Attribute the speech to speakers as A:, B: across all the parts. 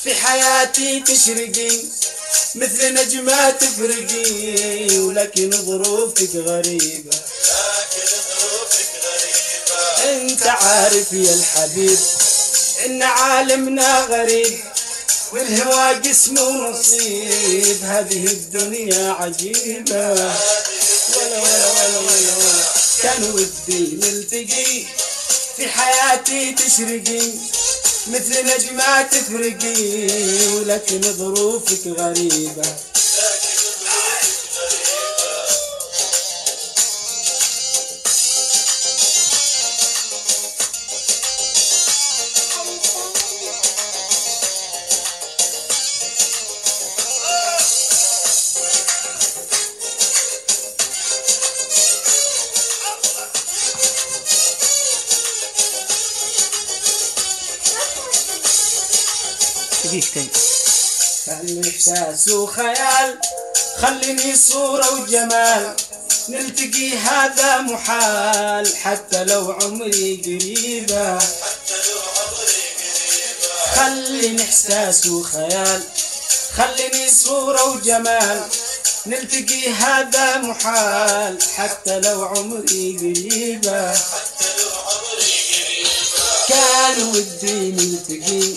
A: في حياتي تشرقي مثل نجمة تفرقي، ولكن ظروفك غريبة. انت عارف يا الحبيب ان عالمنا غريب، والهوى قسم ونصيب، هذه الدنيا عجيبة. ولا ولا ولا ولا ولا كان ودي نلتقي، في حياتي تشرقي مثل نجمة تفرقي، ولكن ظروفك غريبة. خلي إحساس وخيال، خليني صورة وجمال، نلتقي هذا محال حتى لو عمري قريبة. خليني إحساس وخيال، خليني صورة وجمال، نلتقي هذا محال حتى لو عمري قريبة. كان ودي نلتقي،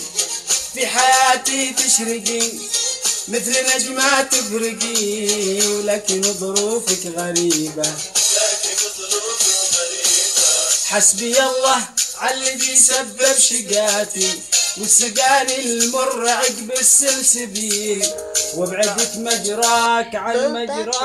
A: في حياتي تشرقي مثل نجمة تفرقي، ولكن ظروفك غريبة. حسبي الله عالذي سبب شقاتي، وسقاني المر عقب السلسبيل، وابعدك مجراك عن مجراح